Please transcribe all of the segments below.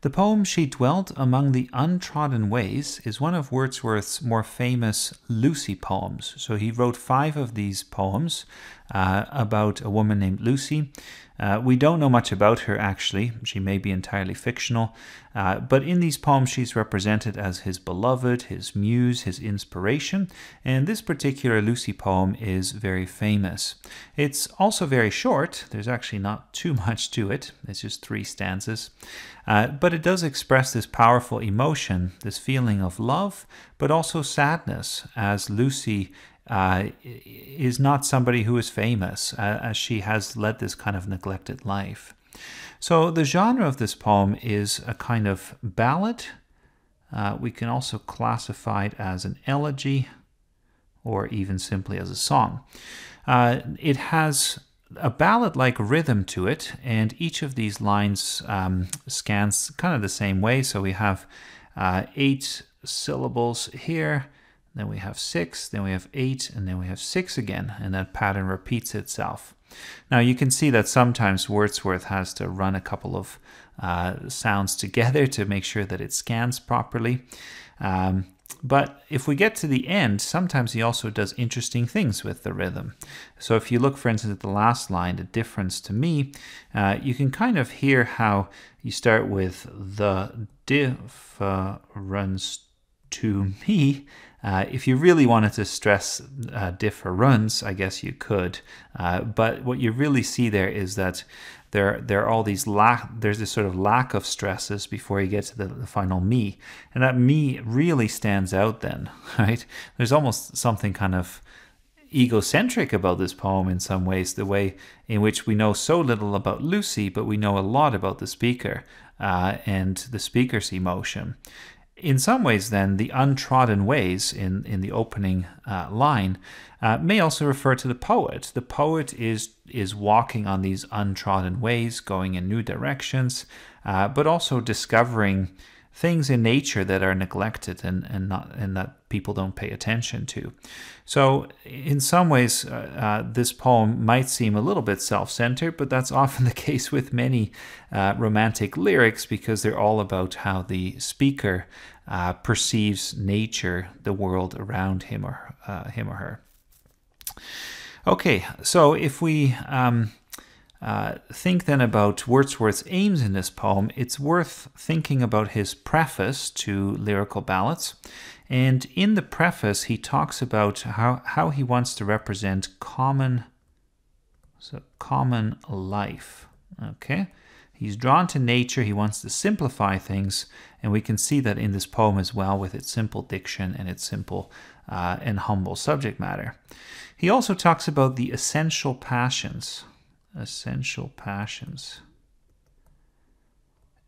The poem She Dwelt Among the Untrodden Ways is one of Wordsworth's more famous Lucy poems. So he wrote 5 of these poems about a woman named Lucy. We don't know much about her, actually. She may be entirely fictional. But in these poems, she's represented as his beloved, his muse, his inspiration. And this particular Lucy poem is very famous. It's also very short. There's actually not too much to it. It's just 3 stanzas. But it does express this powerful emotion, this feeling of love, but also sadness, as Lucy is not somebody who is famous, as she has led this kind of neglected life. So the genre of this poem is a kind of ballad. We can also classify it as an elegy, or even simply as a song. It has a ballad-like rhythm to it, and each of these lines scans kind of the same way. So we have 8 syllables here, then we have 6, then we have 8, and then we have 6 again, and that pattern repeats itself. Now you can see that sometimes Wordsworth has to run a couple of sounds together to make sure that it scans properly. But if we get to the end, sometimes he also does interesting things with the rhythm. So if you look, for instance, at the last line, the difference to me, you can kind of hear how you start with the difference to me. If you really wanted to stress difference, I guess you could. But what you really see there is that there are all these there's this sort of lack of stresses before you get to the final me. And that me really stands out then, right? There's almost something kind of egocentric about this poem in some ways, the way in which we know so little about Lucy, but we know a lot about the speaker and the speaker's emotion. In some ways, then, the untrodden ways in the opening line may also refer to the poet. The poet is walking on these untrodden ways, going in new directions, but also discovering things in nature that are neglected and that people don't pay attention to. So in some ways, this poem might seem a little bit self-centered, but that's often the case with many romantic lyrics, because they're all about how the speaker perceives nature, the world around him or her. Okay, so if we think then about Wordsworth's aims in this poem, it's worth thinking about his preface to Lyrical Ballads. And in the preface, he talks about how he wants to represent common life. Okay, he's drawn to nature. He wants to simplify things, and we can see that in this poem as well, with its simple diction and its simple and humble subject matter. He also talks about the essential passions.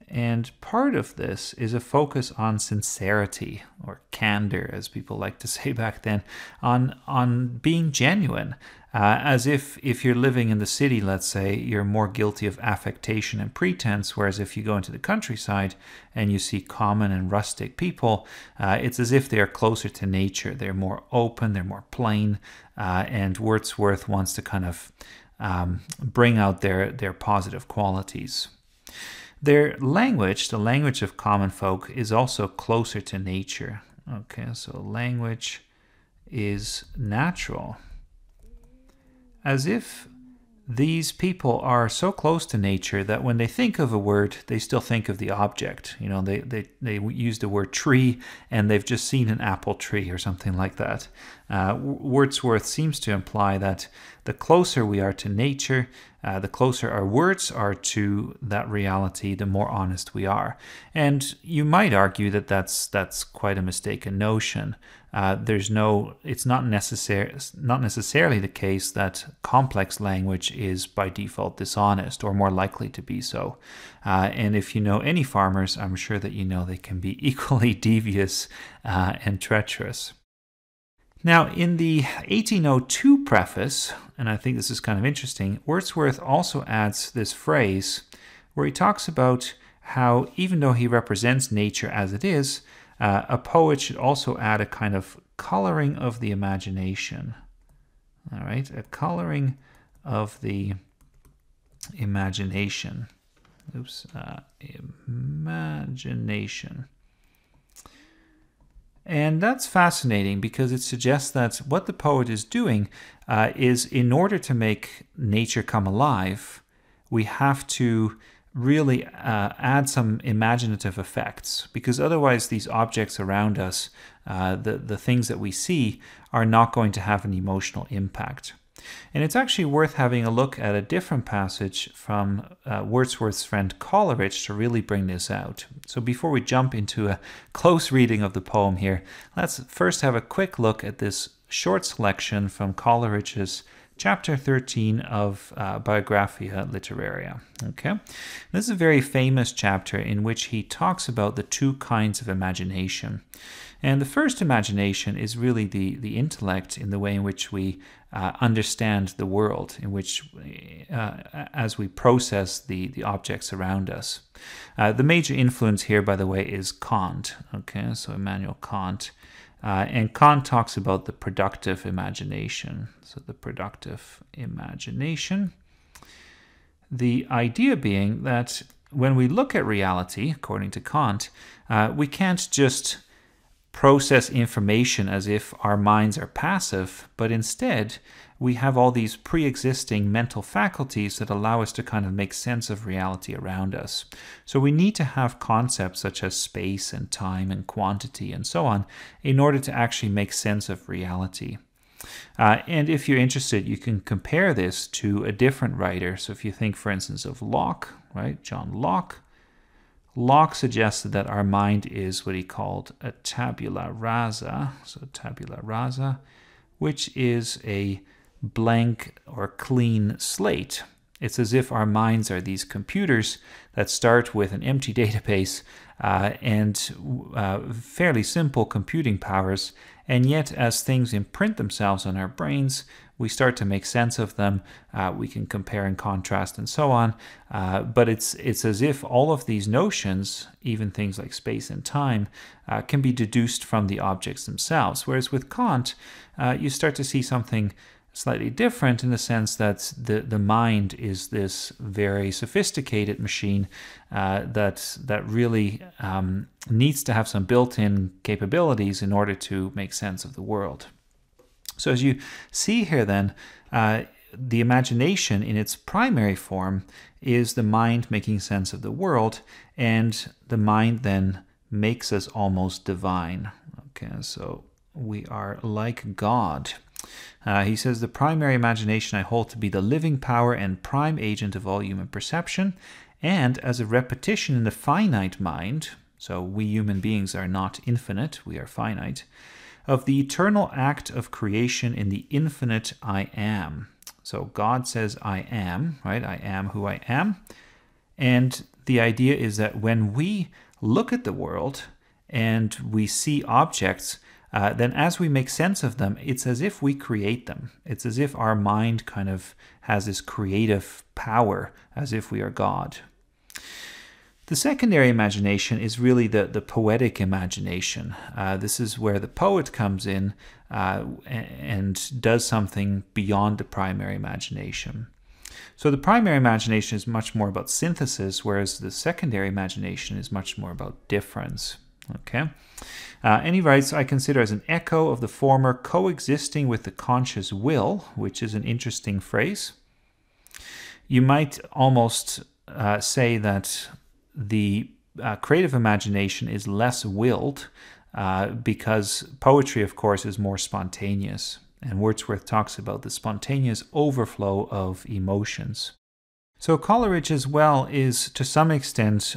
And part of this is a focus on sincerity, or candor, as people like to say back then, on being genuine. As if you're living in the city, let's say, you're more guilty of affectation and pretense, whereas if you go into the countryside and you see common and rustic people, it's as if they are closer to nature. They're more open, they're more plain, and Wordsworth wants to kind of bring out their positive qualities. Their language, the language of common folk, is also closer to nature. Okay, so language is natural. As if these people are so close to nature that when they think of a word, they still think of the object. You know, they use the word tree and they've just seen an apple tree or something like that. Wordsworth seems to imply that the closer we are to nature, the closer our words are to that reality, the more honest we are. And you might argue that that's quite a mistaken notion. It's not necessarily the case that complex language is by default dishonest, or more likely to be so. And if you know any farmers, I'm sure that you know they can be equally devious and treacherous. Now, in the 1802 preface, and I think this is kind of interesting, Wordsworth also adds this phrase where he talks about how, even though he represents nature as it is, a poet should also add a kind of coloring of the imagination. All right, a coloring of the imagination. Imagination. imagination. And that's fascinating because it suggests that what the poet is doing is, in order to make nature come alive, we have to really add some imaginative effects, because otherwise these objects around us, the things that we see, are not going to have an emotional impact. And it's actually worth having a look at a different passage from Wordsworth's friend Coleridge to really bring this out. So before we jump into a close reading of the poem here, let's first have a quick look at this short selection from Coleridge's chapter 13 of Biographia Literaria. Okay, this is a very famous chapter in which he talks about the two kinds of imagination. And the first imagination is really the intellect, in the way in which we understand the world, in which as we process the objects around us. The major influence here, by the way, is Kant. Okay, so Immanuel Kant. And Kant talks about the productive imagination. So the productive imagination. The idea being that when we look at reality, according to Kant, we can't just process information as if our minds are passive, but instead we have all these pre-existing mental faculties that allow us to kind of make sense of reality around us. So we need to have concepts such as space and time and quantity and so on in order to actually make sense of reality. And if you're interested, you can compare this to a different writer. So if you think, for instance, of Locke, right? John Locke. Locke suggested that our mind is what he called a tabula rasa, so tabula rasa, which is a blank or clean slate. It's as if our minds are these computers that start with an empty database and fairly simple computing powers, and yet as things imprint themselves on our brains, we start to make sense of them. We can compare and contrast and so on. But it's as if all of these notions, even things like space and time, can be deduced from the objects themselves. Whereas with Kant, you start to see something slightly different, in the sense that the mind is this very sophisticated machine that really needs to have some built-in capabilities in order to make sense of the world. So as you see here then, the imagination in its primary form is the mind making sense of the world, and the mind then makes us almost divine. Okay, so we are like God. He says, the primary imagination I hold to be the living power and prime agent of all human perception, and as a repetition in the finite mind, so we human beings are not infinite, we are finite, of the eternal act of creation in the infinite I am. So God says I am, right? I am who I am. And the idea is that when we look at the world and we see objects, then as we make sense of them, it's as if we create them. It's as if our mind kind of has this creative power, as if we are God. The secondary imagination is really the poetic imagination. This is where the poet comes in and does something beyond the primary imagination. So the primary imagination is much more about synthesis, whereas the secondary imagination is much more about difference. Okay, and he writes, I consider as an echo of the former coexisting with the conscious will, which is an interesting phrase. You might almost say that the creative imagination is less willed because poetry, of course, is more spontaneous. And Wordsworth talks about the spontaneous overflow of emotions. So Coleridge as well is, to some extent,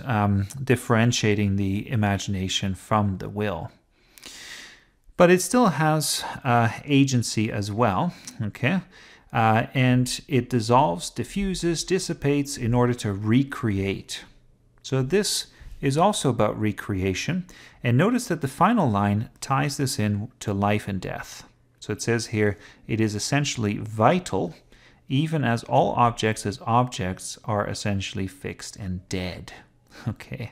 differentiating the imagination from the will. But it still has agency as well, okay? And it dissolves, diffuses, dissipates in order to recreate. So this is also about recreation. And notice that the final line ties this in to life and death. So it says here, it is essentially vital, even as all objects as objects are essentially fixed and dead. Okay.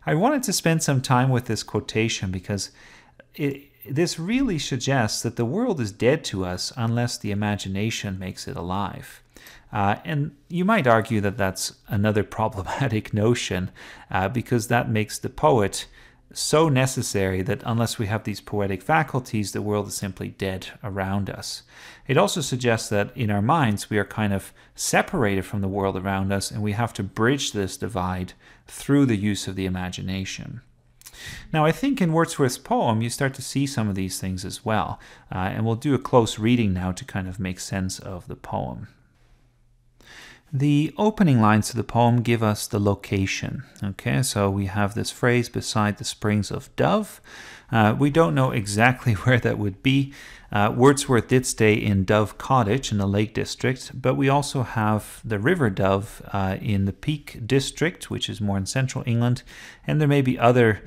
I wanted to spend some time with this quotation because this really suggests that the world is dead to us unless the imagination makes it alive. And you might argue that that's another problematic notion, because that makes the poet so necessary that unless we have these poetic faculties, the world is simply dead around us. It also suggests that in our minds, we are kind of separated from the world around us, and we have to bridge this divide through the use of the imagination. Now, I think in Wordsworth's poem, you start to see some of these things as well, and we'll do a close reading now to kind of make sense of the poem. The opening lines to the poem give us the location. Okay, so we have this phrase, beside the springs of Dove. We don't know exactly where that would be. Wordsworth did stay in Dove Cottage in the Lake District, but we also have the River Dove in the Peak District, which is more in central England, and there may be other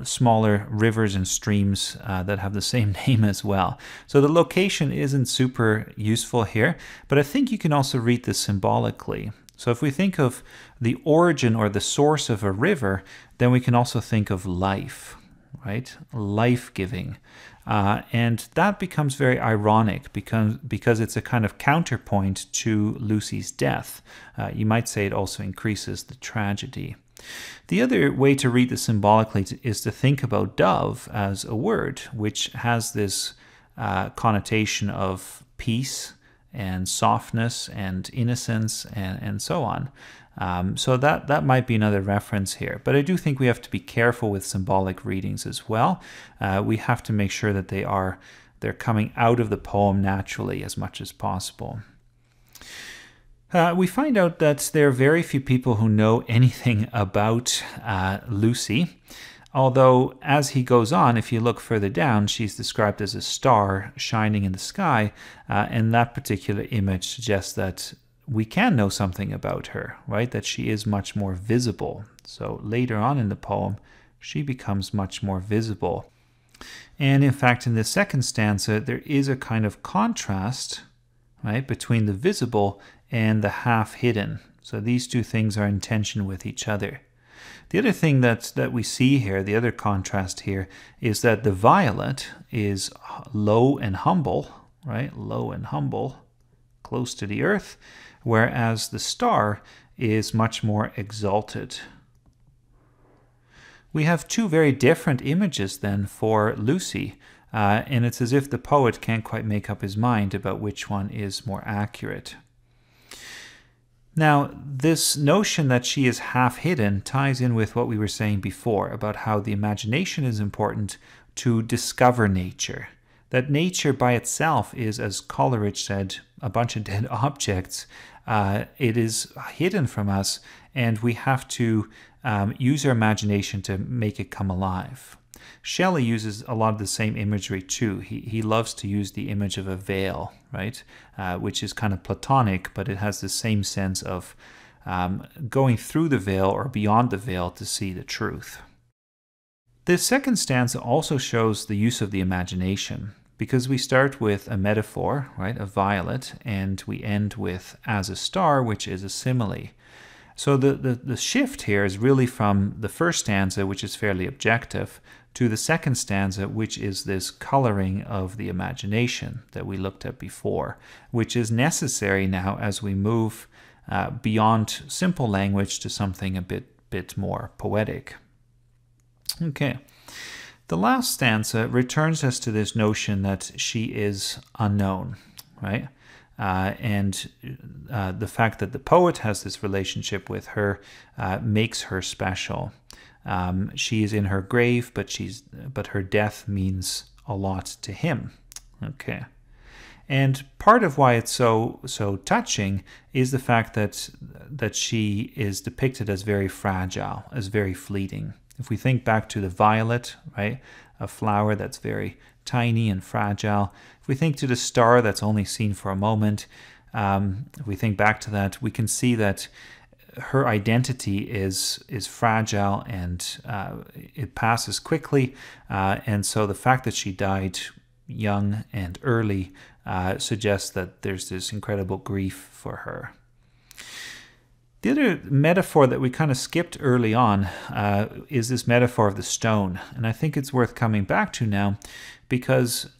smaller rivers and streams that have the same name as well. So the location isn't super useful here, but I think you can also read this symbolically. So if we think of the origin or the source of a river, then we can also think of life, right? Life-giving. And that becomes very ironic because it's a kind of counterpoint to Lucy's death. You might say it also increases the tragedy. The other way to read this symbolically is to think about dove as a word, which has this connotation of peace and softness and innocence and so on. So that might be another reference here. But I do think we have to be careful with symbolic readings as well. We have to make sure that they're coming out of the poem naturally as much as possible. We find out that there are very few people who know anything about Lucy, although as he goes on, if you look further down, she's described as a star shining in the sky, and that particular image suggests that we can know something about her, right? That she is much more visible. So later on in the poem, she becomes much more visible. And in fact, in the second stanza, there is a kind of contrast, right, between the visible and the half-hidden. So these two things are in tension with each other. The other thing that we see here, the other contrast here, is that the violet is low and humble, right? Low and humble, close to the earth, whereas the star is much more exalted. We have two very different images then for Lucy, and it's as if the poet can't quite make up his mind about which one is more accurate. Now, this notion that she is half hidden ties in with what we were saying before about how the imagination is important to discover nature. That nature by itself is, as Coleridge said, a bunch of dead objects. It is hidden from us, and we have to use our imagination to make it come alive. Shelley uses a lot of the same imagery too. He loves to use the image of a veil, right? Which is kind of Platonic, but it has the same sense of going through the veil or beyond the veil to see the truth. The second stanza also shows the use of the imagination, because we start with a metaphor, right, a violet, and we end with as a star, which is a simile. So the shift here is really from the first stanza, which is fairly objective, to the second stanza, which is this coloring of the imagination that we looked at before, which is necessary now as we move beyond simple language to something a bit more poetic. Okay. The last stanza returns us to this notion that she is unknown, right? And the fact that the poet has this relationship with her makes her special. She is in her grave, but her death means a lot to him. Okay. And part of why it's so touching is the fact that she is depicted as very fragile, as very fleeting. If we think back to the violet, right, a flower that's very tiny and fragile. If we think to the star that's only seen for a moment, if we think back to that, we can see that her identity is fragile and it passes quickly. And so the fact that she died young and early suggests that there's this incredible grief for her. The other metaphor that we kind of skipped early on is this metaphor of the stone. And I think it's worth coming back to now, because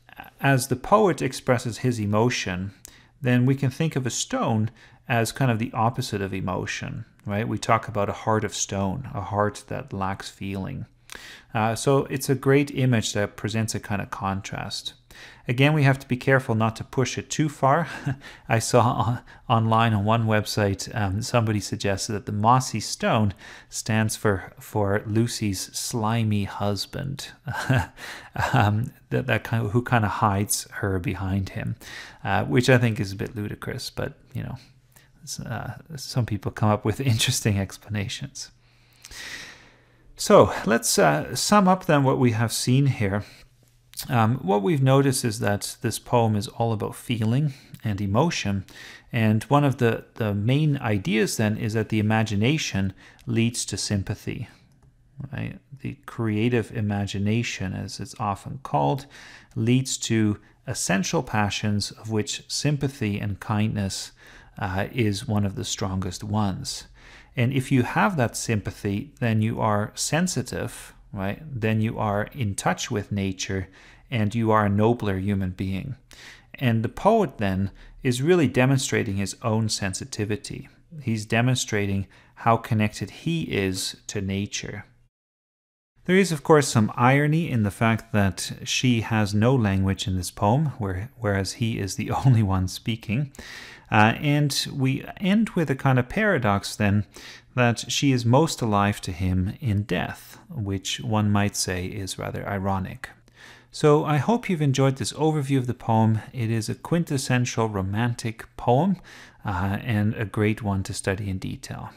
as the poet expresses his emotion, then we can think of a stone as kind of the opposite of emotion, right? We talk about a heart of stone, a heart that lacks feeling. So it's a great image that presents a kind of contrast. Again, we have to be careful not to push it too far. I saw online on one website, somebody suggested that the mossy stone stands for Lucy's slimy husband, who kind of hides her behind him, which I think is a bit ludicrous, but you know, some people come up with interesting explanations. So let's sum up then what we have seen here. What we've noticed is that this poem is all about feeling and emotion, and one of the main ideas then is that the imagination leads to sympathy. Right? The creative imagination, as it's often called, leads to essential passions, of which sympathy and kindness is one of the strongest ones. And if you have that sympathy, then you are sensitive, right? Then you are in touch with nature, and you are a nobler human being. And the poet then is really demonstrating his own sensitivity. He's demonstrating how connected he is to nature. There is, of course, some irony in the fact that she has no language in this poem, whereas he is the only one speaking. And we end with a kind of paradox then, that she is most alive to him in death, which one might say is rather ironic. So I hope you've enjoyed this overview of the poem. It is a quintessential romantic poem and a great one to study in detail.